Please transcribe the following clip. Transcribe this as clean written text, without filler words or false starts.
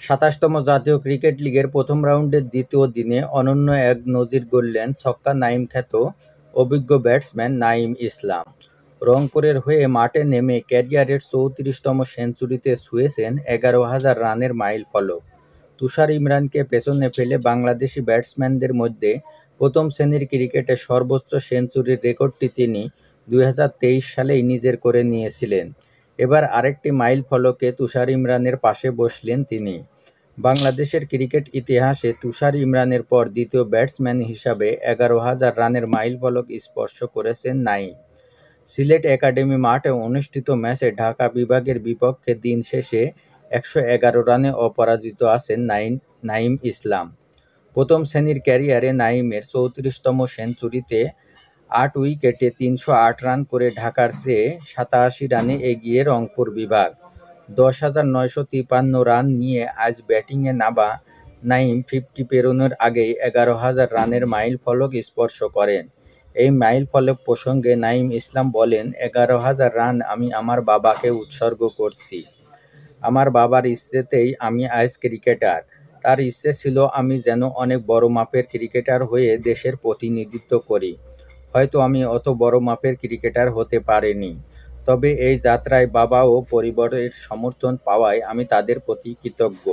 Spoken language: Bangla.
২৭তম জাতীয় ক্রিকেট লিগের প্রথম রাউন্ডের দ্বিতীয় দিনে অনন্য এক নজির গড়লেন ছক্কা নাইম খ্যাত অভিজ্ঞ ব্যাটসম্যান নাঈম ইসলাম। রংপুরের হয়ে মাঠে নেমে ক্যারিয়ারের ৩৪তম সেঞ্চুরিতে ছুঁয়েছেন ১১,০০০ রানের মাইলফলক। তুষার ইমরানকে পেছনে ফেলে বাংলাদেশি ব্যাটসম্যানদের মধ্যে প্রথম শ্রেণীর ক্রিকেটে সর্বোচ্চ সেঞ্চুরির রেকর্ডটি তিনি ২০২৩ সালেই নিজের করে নিয়েছিলেন। এবার আরেকটি মাইলফলকে তুষার ইমরানের পাশে বসলেন তিনি। বাংলাদেশের ক্রিকেট ইতিহাসে তুষার ইমরানের পর দ্বিতীয় ব্যাটসম্যান হিসাবে ১১,০০০ রানের মাইলফলক স্পর্শ করেছেন নাঈম। সিলেট একাডেমি মাঠে অনুষ্ঠিত ম্যাচে ঢাকা বিভাগের বিপক্ষে দিন শেষে ১১১ রানে অপরাজিত আছেন নাঈম ইসলাম। প্রথম শ্রেণীর ক্যারিয়ারে নাঈমের ৩৪তম সেঞ্চুরিতে ৮ উইকেটে ৩০৮ রান করে ঢাকার চেয়ে ৮৭ রানে এগিয়ে রংপুর বিভাগ। ১০,৯৫৩ রান নিয়ে আজ ব্যাটিংয়ে নামা নাঈম 50 পেরোনোর আগেই ১১,০০০ রানের মাইলফলক স্পর্শ করেন। এই মাইলফলক প্রসঙ্গে নাঈম ইসলাম বলেন, ১১,০০০ রান আমি আমার বাবাকে উৎসর্গ করছি। আমার বাবার ইচ্ছেতেই আমি আজ ক্রিকেটার। তার ইচ্ছে ছিল আমি যেন অনেক বড় মাপের ক্রিকেটার হয়ে দেশের প্রতিনিধিত্ব করি। হয়তো আমি অত বড় মাপের ক্রিকেটার হতে পারিনি, তবে এই যাত্রায় বাবা ও পরিবারের সমর্থন পাওয়ায় আমি তাদের প্রতি কৃতজ্ঞ।